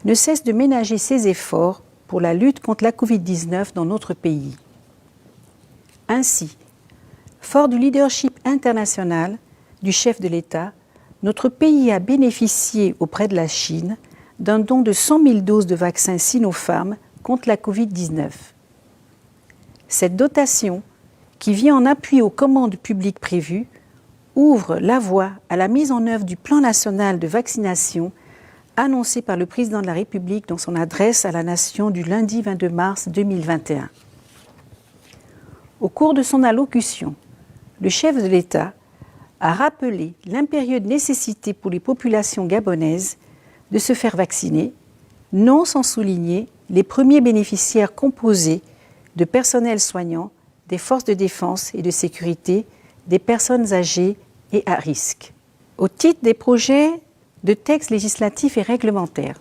ne cesse de ménager ses efforts pour la lutte contre la Covid-19 dans notre pays. Ainsi, fort du leadership international du chef de l'État, notre pays a bénéficié auprès de la Chine d'un don de 100 000 doses de vaccins Sinopharm contre la Covid-19. Cette dotation, qui vient en appui aux commandes publiques prévues, ouvre la voie à la mise en œuvre du plan national de vaccination annoncé par le président de la République dans son adresse à la nation du lundi 22 mars 2021. Au cours de son allocution, le chef de l'État a rappelé l'impérieuse nécessité pour les populations gabonaises de se faire vacciner, non sans souligner les premiers bénéficiaires composés de personnels soignants, des forces de défense et de sécurité, des personnes âgées et à risque. Au titre des projets de textes législatifs et réglementaires,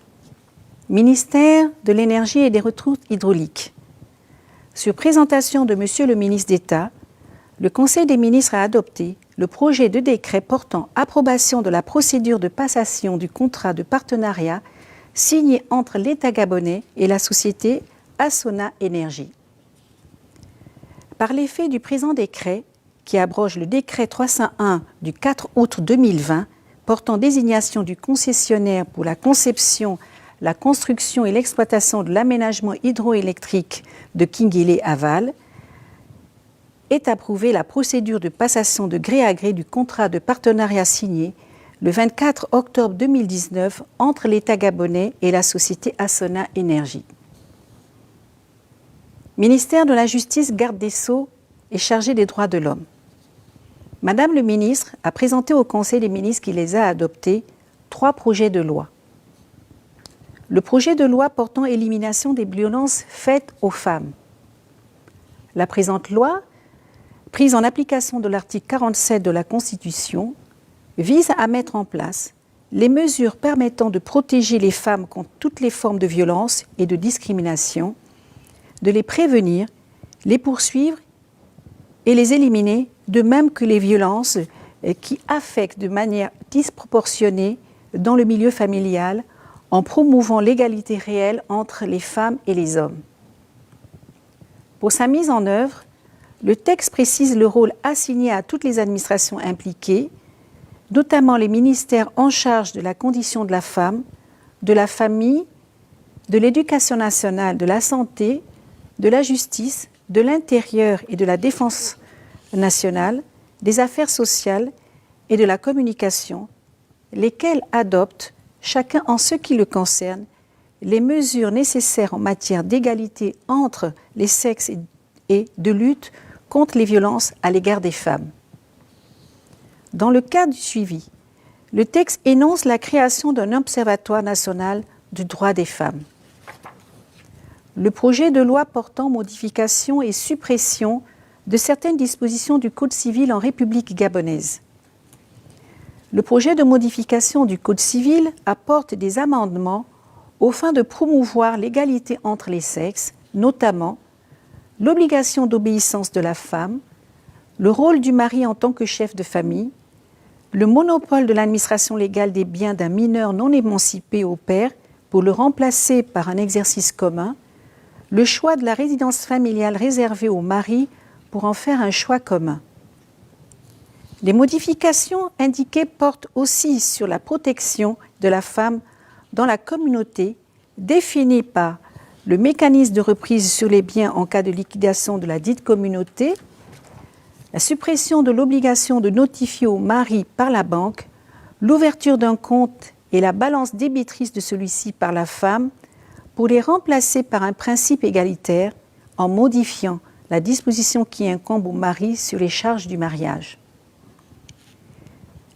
ministère de l'Énergie et des Ressources hydrauliques. Sur présentation de Monsieur le ministre d'État, le Conseil des ministres a adopté le projet de décret portant approbation de la procédure de passation du contrat de partenariat signé entre l'État gabonais et la société Assona Énergie. Par l'effet du présent décret, qui abroge le décret 301 du 4 août 2020 portant désignation du concessionnaire pour la conception, la construction et l'exploitation de l'aménagement hydroélectrique de Kinguélé-Aval, est approuvée la procédure de passation de gré à gré du contrat de partenariat signé le 24 octobre 2019 entre l'État gabonais et la société Assona Énergie. Ministère de la Justice, garde des Sceaux et chargé des droits de l'homme. Madame le ministre a présenté au Conseil des ministres qui les a adoptés 3 projets de loi. Le projet de loi portant élimination des violences faites aux femmes. La présente loi, prise en application de l'article 47 de la Constitution, vise à mettre en place les mesures permettant de protéger les femmes contre toutes les formes de violence et de discrimination, de les prévenir, les poursuivre et les éliminer, de même que les violences qui affectent de manière disproportionnée dans le milieu familial, en promouvant l'égalité réelle entre les femmes et les hommes. Pour sa mise en œuvre, le texte précise le rôle assigné à toutes les administrations impliquées, notamment les ministères en charge de la condition de la femme, de la famille, de l'éducation nationale, de la santé, de la justice, de l'intérieur et de la défense nationale, des affaires sociales et de la communication, lesquels adoptent, chacun en ce qui le concerne, les mesures nécessaires en matière d'égalité entre les sexes et de lutte contre les violences à l'égard des femmes. Dans le cadre du suivi, le texte énonce la création d'un observatoire national du droit des femmes. Le projet de loi portant modification et suppression de certaines dispositions du Code civil en République gabonaise. Le projet de modification du Code civil apporte des amendements aux fins de promouvoir l'égalité entre les sexes, notamment l'obligation d'obéissance de la femme, le rôle du mari en tant que chef de famille, le monopole de l'administration légale des biens d'un mineur non émancipé au père pour le remplacer par un exercice commun, le choix de la résidence familiale réservée au mari pour en faire un choix commun. Les modifications indiquées portent aussi sur la protection de la femme dans la communauté, définie par le mécanisme de reprise sur les biens en cas de liquidation de la dite communauté, la suppression de l'obligation de notifier au mari par la banque, l'ouverture d'un compte et la balance débitrice de celui-ci par la femme, pour les remplacer par un principe égalitaire en modifiant la disposition qui incombe au mari sur les charges du mariage.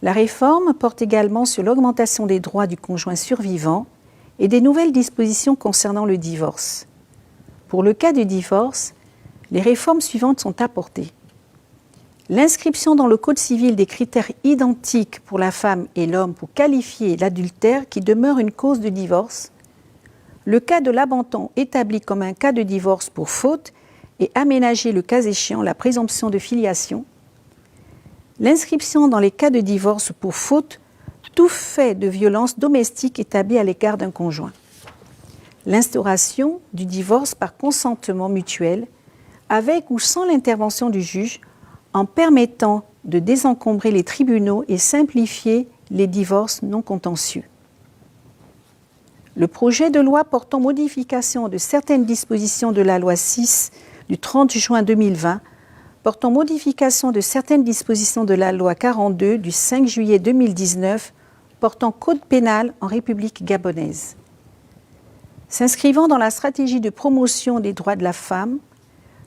La réforme porte également sur l'augmentation des droits du conjoint survivant et des nouvelles dispositions concernant le divorce. Pour le cas du divorce, les réformes suivantes sont apportées. L'inscription dans le Code civil des critères identiques pour la femme et l'homme pour qualifier l'adultère qui demeure une cause de divorce, le cas de l'abandon établi comme un cas de divorce pour faute et aménager le cas échéant la présomption de filiation, l'inscription dans les cas de divorce pour faute tout fait de violence domestique établi à l'égard d'un conjoint. l'instauration du divorce par consentement mutuel, avec ou sans l'intervention du juge, en permettant de désencombrer les tribunaux et simplifier les divorces non contentieux. Le projet de loi portant modification de certaines dispositions de la loi 6 du 30 juin 2020, portant modification de certaines dispositions de la loi 42 du 5 juillet 2019, portant code pénal en République gabonaise. S'inscrivant dans la stratégie de promotion des droits de la femme,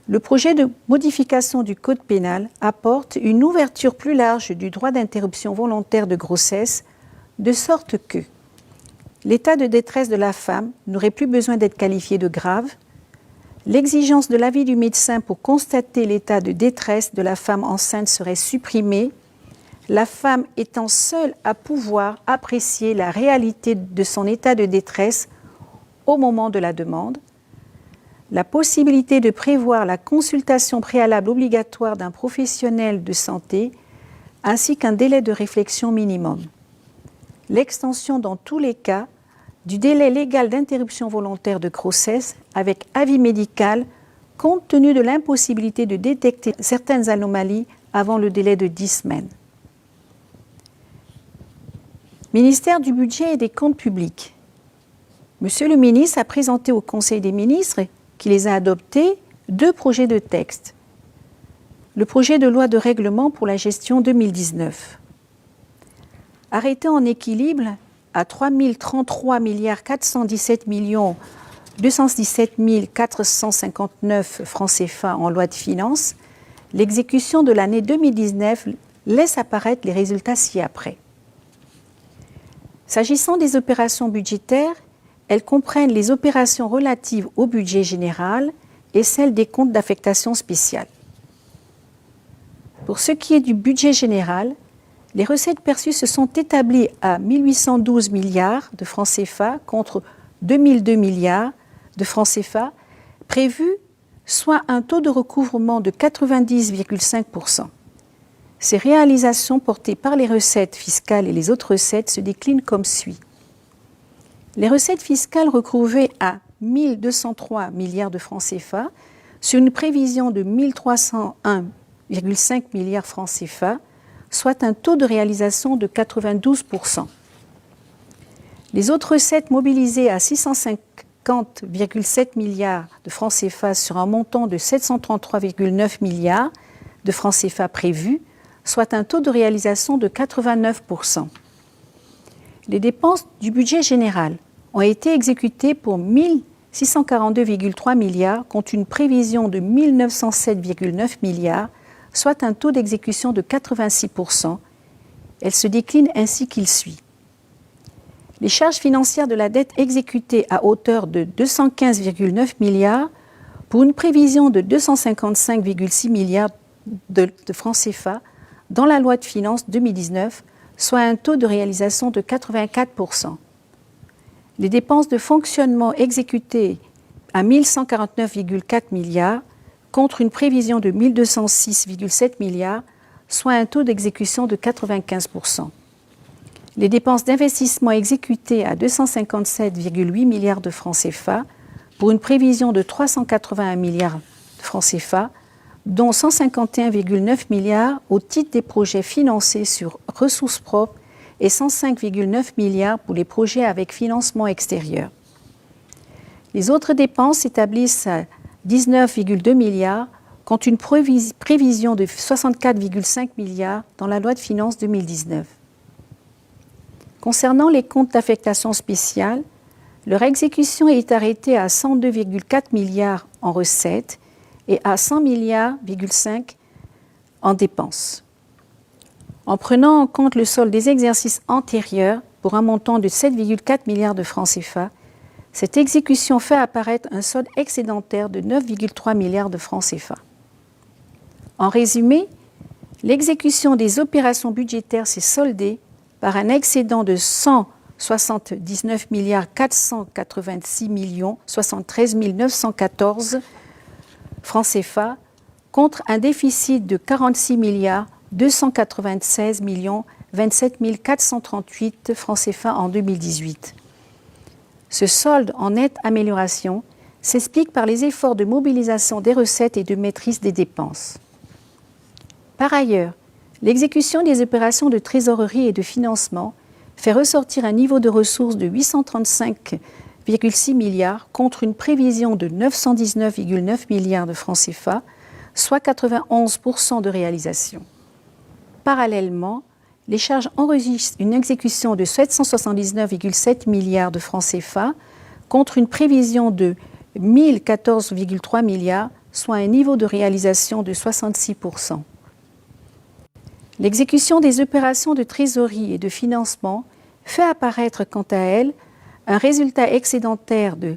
le projet de modification du code pénal apporte une ouverture plus large du droit d'interruption volontaire de grossesse, de sorte que l'état de détresse de la femme n'aurait plus besoin d'être qualifié de grave, l'exigence de l'avis du médecin pour constater l'état de détresse de la femme enceinte serait supprimée, la femme étant seule à pouvoir apprécier la réalité de son état de détresse au moment de la demande, la possibilité de prévoir la consultation préalable obligatoire d'un professionnel de santé ainsi qu'un délai de réflexion minimum. L'extension dans tous les cas du délai légal d'interruption volontaire de grossesse avec avis médical compte tenu de l'impossibilité de détecter certaines anomalies avant le délai de 10 semaines. Ministère du Budget et des Comptes publics. Monsieur le ministre a présenté au Conseil des ministres, qui les a adoptés, 2 projets de texte. Le projet de loi de règlement pour la gestion 2019. Arrêté en équilibre à 3 033 417 217 459 francs CFA en loi de finances, l'exécution de l'année 2019 laisse apparaître les résultats ci-après. S'agissant des opérations budgétaires, elles comprennent les opérations relatives au budget général et celles des comptes d'affectation spéciale. Pour ce qui est du budget général, les recettes perçues se sont établies à 1 812 milliards de francs CFA contre 2002 milliards de francs CFA prévus, soit un taux de recouvrement de 90,5%. Ces réalisations portées par les recettes fiscales et les autres recettes se déclinent comme suit. Les recettes fiscales recouvrées à 1 203 milliards de francs CFA sur une prévision de 1 301,5 milliards francs CFA, soit un taux de réalisation de 92%. Les autres recettes mobilisées à 650,7 milliards de francs CFA sur un montant de 733,9 milliards de francs CFA prévus, soit un taux de réalisation de 89%. Les dépenses du budget général ont été exécutées pour 1 642,3 milliards contre une prévision de 1 907,9 milliards, soit un taux d'exécution de 86%. Elle se décline ainsi qu'il suit. Les charges financières de la dette exécutées à hauteur de 215,9 milliards pour une prévision de 255,6 milliards de francs CFA dans la loi de finances 2019, soit un taux de réalisation de 84%. Les dépenses de fonctionnement exécutées à 1 149,4 milliards contre une prévision de 1 206,7 milliards, soit un taux d'exécution de 95%. Les dépenses d'investissement exécutées à 257,8 milliards de francs CFA pour une prévision de 381 milliards de francs CFA, dont 151,9 milliards au titre des projets financés sur ressources propres et 105,9 milliards pour les projets avec financement extérieur. Les autres dépenses s'établissent à 19,2 milliards contre une prévision de 64,5 milliards dans la loi de finances 2019. Concernant les comptes d'affectation spéciale, leur exécution est arrêtée à 102,4 milliards en recettes et à 100,5 milliards en dépenses. En prenant en compte le solde des exercices antérieurs pour un montant de 7,4 milliards de francs CFA, cette exécution fait apparaître un solde excédentaire de 9,3 milliards de francs CFA. En résumé, l'exécution des opérations budgétaires s'est soldée par un excédent de 179 milliards 486 millions 73 914 francs CFA contre un déficit de 46 milliards 296 millions 27 438 francs CFA en 2018. Ce solde en nette amélioration s'explique par les efforts de mobilisation des recettes et de maîtrise des dépenses. Par ailleurs, l'exécution des opérations de trésorerie et de financement fait ressortir un niveau de ressources de 835,6 milliards contre une prévision de 919,9 milliards de francs CFA, soit 91% de réalisation. Parallèlement, les charges enregistrent une exécution de 779,7 milliards de francs CFA contre une prévision de 1014,3 milliards, soit un niveau de réalisation de 66%. L'exécution des opérations de trésorerie et de financement fait apparaître quant à elle un résultat excédentaire de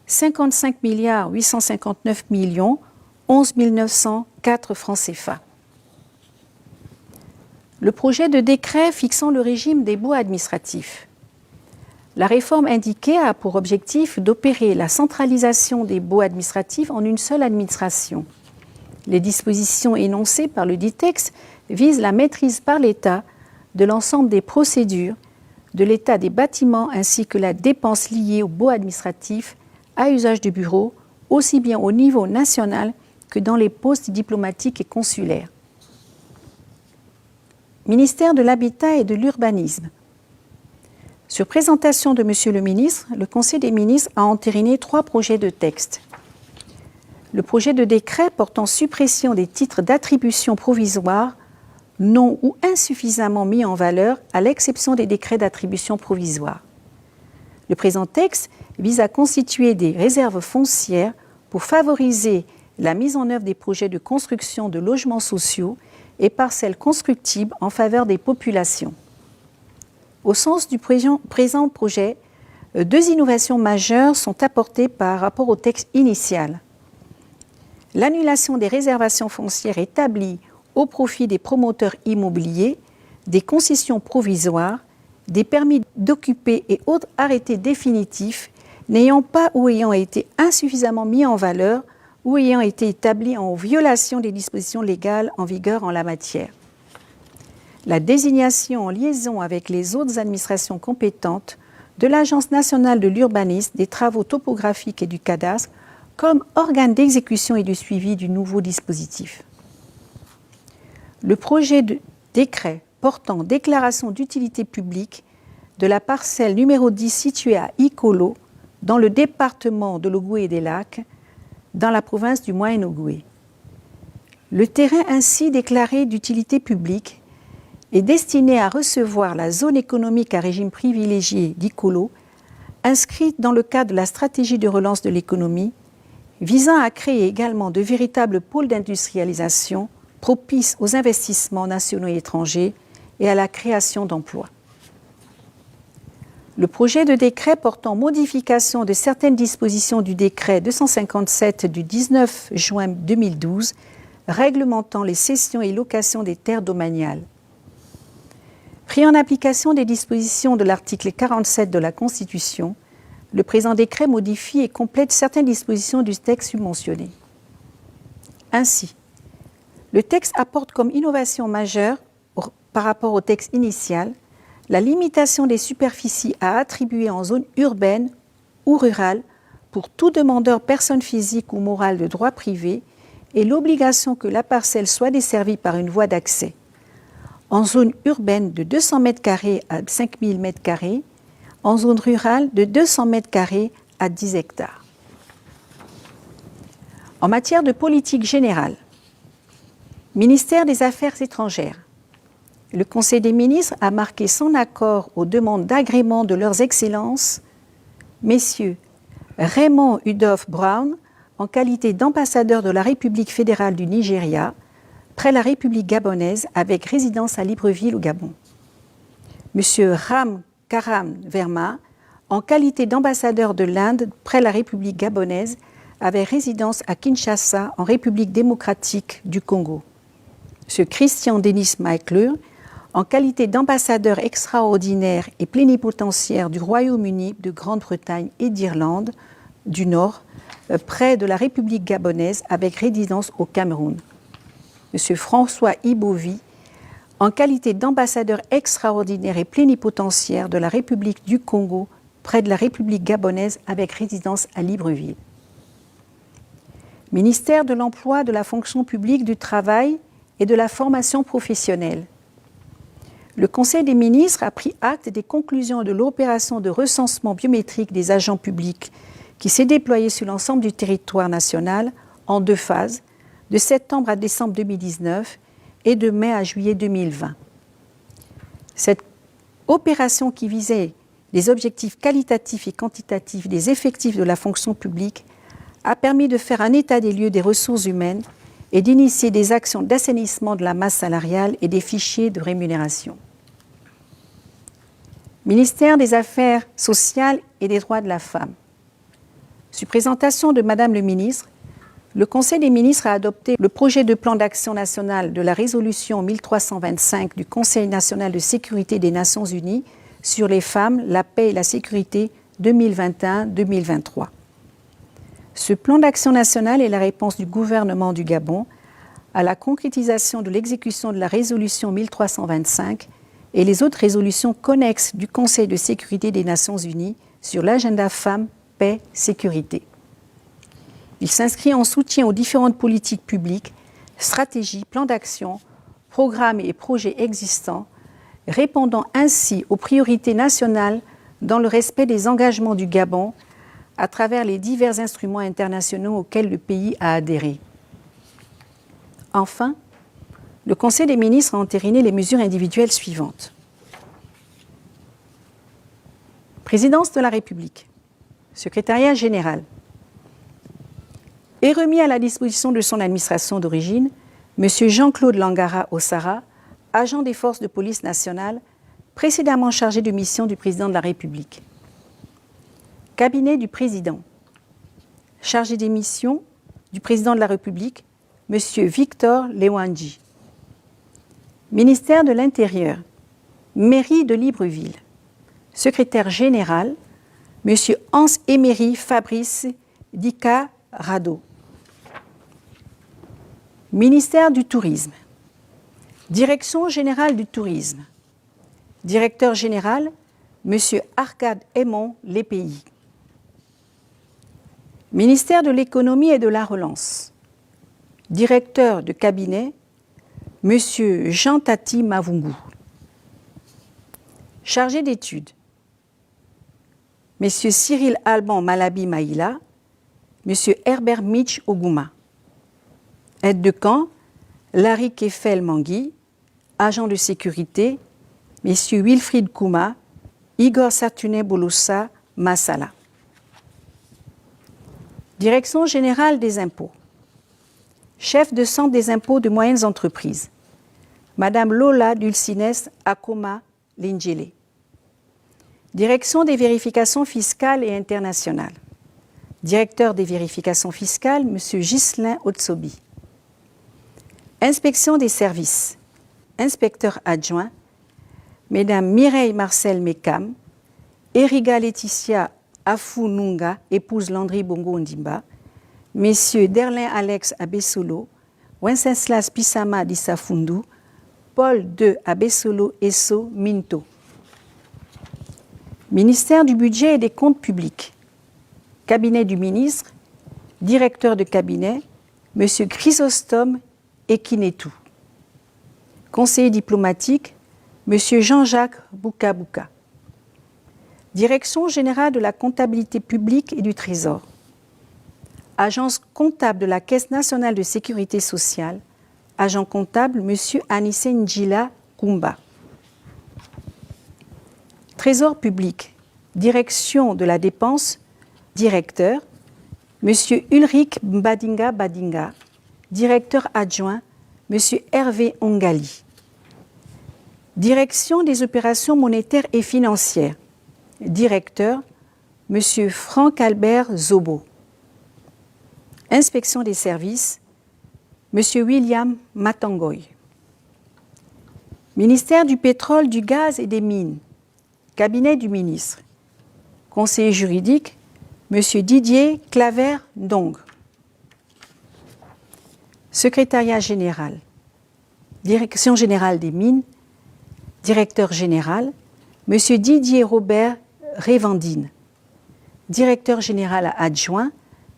55 859 11 904 francs CFA. Le projet de décret fixant le régime des baux administratifs. La réforme indiquée a pour objectif d'opérer la centralisation des baux administratifs en une seule administration. Les dispositions énoncées par le dit texte visent la maîtrise par l'État de l'ensemble des procédures, de l'état des bâtiments ainsi que la dépense liée aux baux administratifs à usage du bureau, aussi bien au niveau national que dans les postes diplomatiques et consulaires. Ministère de l'Habitat et de l'Urbanisme. Sur présentation de Monsieur le ministre, le Conseil des ministres a entériné 3 projets de texte. Le projet de décret portant suppression des titres d'attribution provisoire non ou insuffisamment mis en valeur à l'exception des décrets d'attribution provisoire. Le présent texte vise à constituer des réserves foncières pour favoriser la mise en œuvre des projets de construction de logements sociaux et parcelles constructibles en faveur des populations. Au sens du présent projet, 2 innovations majeures sont apportées par rapport au texte initial. L'annulation des réservations foncières établies au profit des promoteurs immobiliers, des concessions provisoires, des permis d'occuper et autres arrêtés définitifs n'ayant pas ou ayant été insuffisamment mis en valeur ou ayant été établis en violation des dispositions légales en vigueur en la matière. La désignation en liaison avec les autres administrations compétentes de l'Agence nationale de l'urbanisme, des travaux topographiques et du cadastre comme organe d'exécution et de suivi du nouveau dispositif. Le projet de décret portant déclaration d'utilité publique de la parcelle numéro 10 située à Ikolo, dans le département de l'Ogooué-des-Lacs, dans la province du Moyen-Ogooué. Le terrain ainsi déclaré d'utilité publique est destiné à recevoir la zone économique à régime privilégié d'Ikolo, inscrite dans le cadre de la stratégie de relance de l'économie, visant à créer également de véritables pôles d'industrialisation propices aux investissements nationaux et étrangers et à la création d'emplois. Le projet de décret portant modification de certaines dispositions du décret 257 du 19 juin 2012 réglementant les cessions et locations des terres domaniales. Pris en application des dispositions de l'article 47 de la Constitution, le présent décret modifie et complète certaines dispositions du texte submentionné. Ainsi, le texte apporte comme innovation majeure par rapport au texte initial la limitation des superficies à attribuer en zone urbaine ou rurale pour tout demandeur personne physique ou morale de droit privé et l'obligation que la parcelle soit desservie par une voie d'accès. En zone urbaine de 200 m² à 5000 m², en zone rurale de 200 m² à 10 hectares. En matière de politique générale, Ministère des Affaires étrangères, le Conseil des ministres a marqué son accord aux demandes d'agrément de leurs excellences, messieurs Raymond Udof Brown, en qualité d'ambassadeur de la République fédérale du Nigeria, près la République gabonaise avec résidence à Libreville au Gabon. Monsieur Ram Karam Verma, en qualité d'ambassadeur de l'Inde près la République gabonaise avec résidence à Kinshasa en République démocratique du Congo. Monsieur Christian Denis McClure, en qualité d'ambassadeur extraordinaire et plénipotentiaire du Royaume-Uni, de Grande-Bretagne et d'Irlande du Nord, près de la République gabonaise avec résidence au Cameroun. M. François Ibovi, en qualité d'ambassadeur extraordinaire et plénipotentiaire de la République du Congo, près de la République gabonaise avec résidence à Libreville. Ministère de l'Emploi, de la Fonction publique, du Travail et de la Formation professionnelle. Le Conseil des ministres a pris acte des conclusions de l'opération de recensement biométrique des agents publics qui s'est déployée sur l'ensemble du territoire national en 2 phases, de septembre à décembre 2019 et de mai à juillet 2020. Cette opération qui visait les objectifs qualitatifs et quantitatifs des effectifs de la fonction publique a permis de faire un état des lieux des ressources humaines et d'initier des actions d'assainissement de la masse salariale et des fichiers de rémunération. Ministère des Affaires sociales et des droits de la femme. Sur présentation de Madame le ministre, le Conseil des ministres a adopté le projet de plan d'action national de la résolution 1325 du Conseil national de sécurité des Nations unies sur les femmes, la paix et la sécurité 2021-2023. Ce plan d'action national est la réponse du gouvernement du Gabon à la concrétisation de l'exécution de la résolution 1325 et les autres résolutions connexes du Conseil de sécurité des Nations unies sur l'agenda femmes, paix, sécurité. Il s'inscrit en soutien aux différentes politiques publiques, stratégies, plans d'action, programmes et projets existants, répondant ainsi aux priorités nationales dans le respect des engagements du Gabon à travers les divers instruments internationaux auxquels le pays a adhéré. Enfin, le Conseil des ministres a entériné les mesures individuelles suivantes. Présidence de la République, Secrétariat général, est remis à la disposition de son administration d'origine, M. Jean-Claude Langara Ossara, agent des forces de police nationale, précédemment chargé de mission du président de la République. Cabinet du président, chargé des missions du président de la République, M. Victor Lewandji. Ministère de l'Intérieur, mairie de Libreville, secrétaire général, M. Hans-Émery Fabrice Dika Rado. Ministère du Tourisme, Direction générale du tourisme, directeur général, M. Arcade Aymon Lépéi. Ministère de l'Économie et de la Relance, directeur de cabinet, M. Jean Tati Mavungu. Chargé d'études, M. Cyril Alban Malabi Maïla, M. Herbert Mitch Oguma. Aide de camp, Larry Kefel Mangui, agent de sécurité, M. Wilfried Kouma, Igor Satuné Bolossa Massala. Direction générale des impôts. Chef de centre des impôts de moyennes entreprises, Madame Lola Dulcines Akoma Lingele. Direction des vérifications fiscales et internationales. Directeur des vérifications fiscales, M. Ghislain Otsobi. Inspection des services. Inspecteur adjoint, Mesdames Mireille Marcel Mekam, Eriga Laetitia Afununga, épouse Landry Bongo Ndimba, Messieurs Derlin Alex Abessolo, Wenceslas Pissama Dissafundu, Paul II Abessolo Esso Minto. Ministère du Budget et des Comptes publics. Cabinet du ministre, directeur de cabinet, M. Chrysostome Ekinetou. Conseiller diplomatique, M. Jean-Jacques Boukabouka. Direction générale de la comptabilité publique et du Trésor. Agence comptable de la Caisse nationale de sécurité sociale. Agent comptable, M. Anissé Ndjila Koumba. Trésor public, direction de la dépense, directeur, M. Ulrich Mbadinga Badinga. Directeur adjoint, M. Hervé Ongali. Direction des opérations monétaires et financières. Directeur, M. Franck Albert Zobo. Inspection des services, M. William Matangoy. Ministère du pétrole, du gaz et des mines. Cabinet du ministre. Conseiller juridique, M. Didier Claver Ndong. Secrétariat général. Direction générale des mines. Directeur général, M. Didier Robert Révandine. Directeur général adjoint,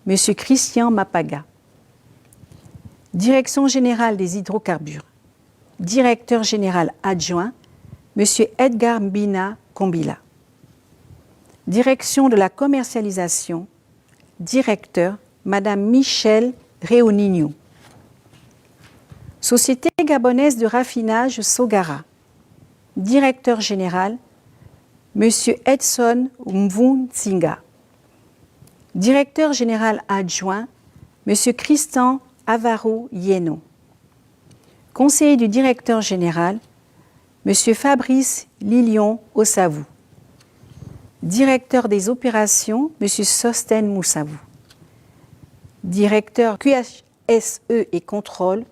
M. Christian Mapaga. Direction générale des hydrocarbures. Directeur général adjoint, M. Edgar Mbina Kombila. Direction de la commercialisation, directeur, Mme Michelle Réonigno. Société gabonaise de raffinage Sogara. Directeur général, M. Edson Mvunzinga. Directeur général adjoint, M. Christian Avaro Yeno. Conseiller du directeur général, M. Fabrice Lilion Ossavou. Directeur des opérations, M. Sosten Moussavou. Directeur QHSE et contrôle,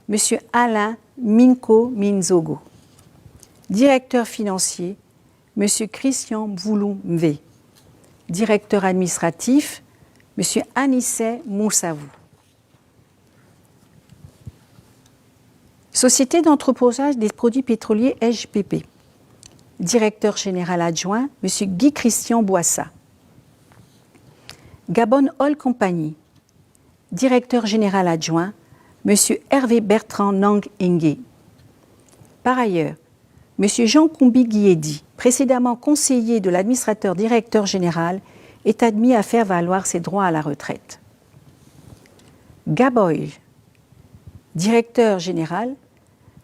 M. Alain Minko Minzogo. Directeur financier, M. Christian Mvoulou Mvé. Directeur administratif, M. Anissé Moussavou. Société d'entreposage des produits pétroliers SGPP. Directeur général adjoint, M. Guy-Christian Boissa. Gabon Oil Company. Directeur général adjoint, M. Hervé Bertrand Nang Engue. Par ailleurs, M. Jean Koumbi Guiedi, précédemment conseiller de l'administrateur directeur général, est admis à faire valoir ses droits à la retraite. Gaboil. Directeur général,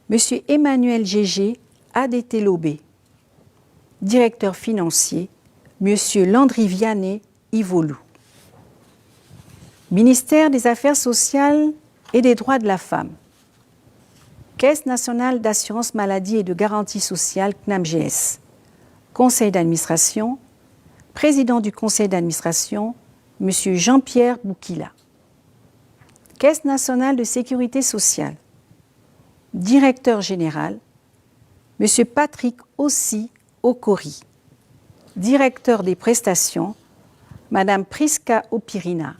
M. Emmanuel Gégé ADT Lobé. Directeur financier, M. Landry Vianney Ivolou. Ministère des Affaires sociales et des droits de la femme. Caisse nationale d'assurance maladie et de garantie sociale CNAMGS. Conseil d'administration. Président du conseil d'administration, M. Jean-Pierre Boukila. Caisse nationale de sécurité sociale. Directeur général, M. Patrick Ossi Okori. Directeur des prestations, Mme Priska Opirina.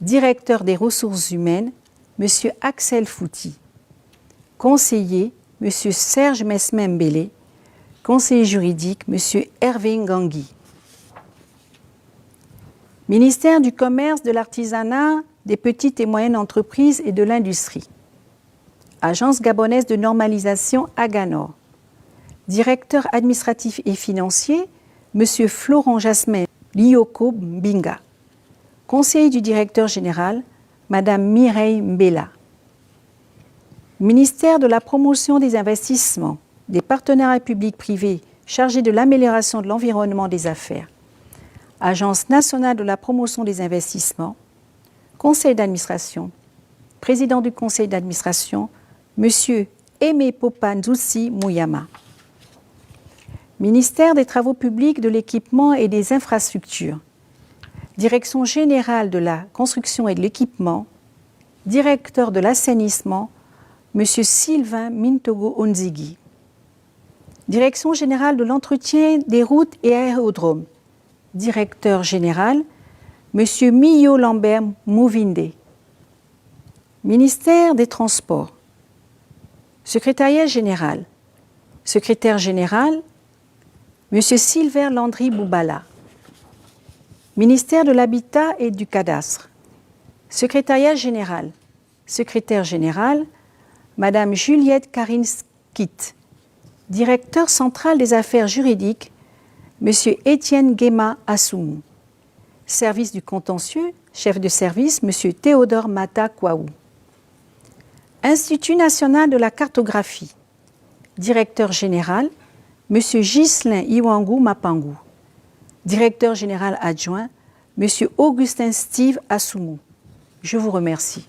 Directeur des ressources humaines, M. Axel Fouti. Conseiller, M. Serge Mesmembele. Conseiller juridique, M. Hervé Ngangui. Ministère du Commerce, de l'Artisanat, des petites et moyennes entreprises et de l'industrie. Agence gabonaise de normalisation Aganor. Directeur administratif et financier, M. Florent Jasmin Lioko Mbinga. Conseiller du directeur général, Mme Mireille Mbela. Ministère de la promotion des investissements, des partenariats publics-privés chargés de l'amélioration de l'environnement des affaires. Agence nationale de la promotion des investissements. Conseil d'administration. Président du conseil d'administration, M. Aimé Popanzoussi Mouyama. Ministère des Travaux publics, de l'équipement et des infrastructures. Direction générale de la construction et de l'équipement. Directeur de l'assainissement, M. Sylvain Mintogo Onzigi. Direction générale de l'entretien des routes et aérodromes. Directeur général, M. Mio Lambert Mouvinde. Ministère des Transports. Secrétariat général. Secrétaire général, M. Silver Landry Boubala. Ministère de l'Habitat et du Cadastre. Secrétariat général. Secrétaire général, Mme Juliette Karinskit. Directeur central des affaires juridiques, M. Étienne Guéma Assoumou. Service du contentieux, chef de service, M. Théodore Mata Kouaou. Institut national de la cartographie. Directeur général, M. Ghislain Iwangou Mapangou. Directeur général adjoint, M. Augustin Steve Assoumou. Je vous remercie.